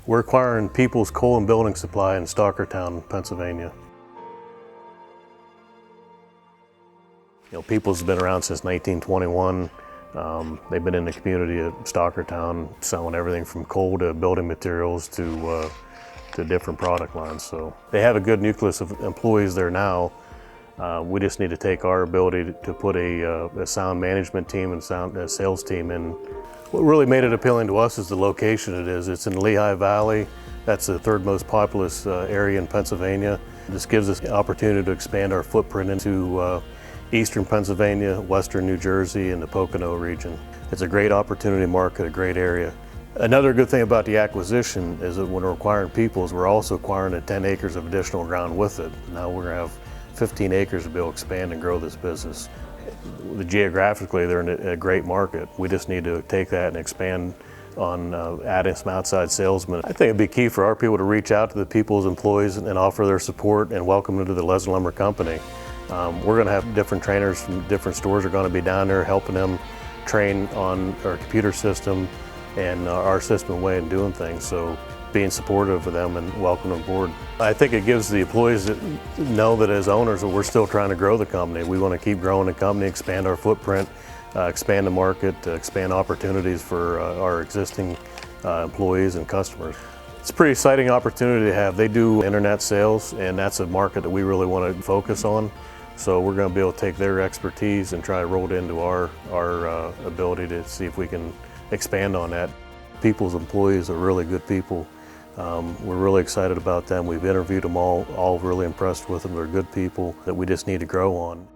We're acquiring Peoples Coal and Building Supply in Stockertown, Pennsylvania. Peoples has been around since 1921. They've been in the community of Stockertown selling everything from coal to building materials to different product lines. So they have a good nucleus of employees there now. We just need to take our ability to put a sound management team and sound sales team in. What really made it appealing to us is the location it is. It's in Lehigh Valley. That's the third most populous area in Pennsylvania. This gives us the opportunity to expand our footprint into eastern Pennsylvania, western New Jersey, and the Pocono region. It's a great opportunity market, a great area. Another good thing about the acquisition is that when we're acquiring Peoples, we're also acquiring 10 acres of additional ground with it. Now we're going to have 15 acres to be able to expand and grow this business. Geographically, they're in a great market. We just need to take that and expand on adding some outside salesmen. I think it'd be key for our people to reach out to the Peoples employees and offer their support and welcome them to the Leslie Lumber Company. We're going to have different trainers from different stores are going to be down there helping them train on our computer system and our system way of doing things. So being supportive of them and welcoming them aboard. I think it gives the employees that know that as owners that we're still trying to grow the company. We want to keep growing the company, expand our footprint, expand the market, expand opportunities for our existing employees and customers. It's a pretty exciting opportunity to have. They do internet sales, and that's a market that we really want to focus on. So we're going to be able to take their expertise and try to roll it into our ability to see if we can expand on that. People's employees are really good people. We're really excited about them. We've interviewed them all really impressed with them. They're good people that we just need to grow on.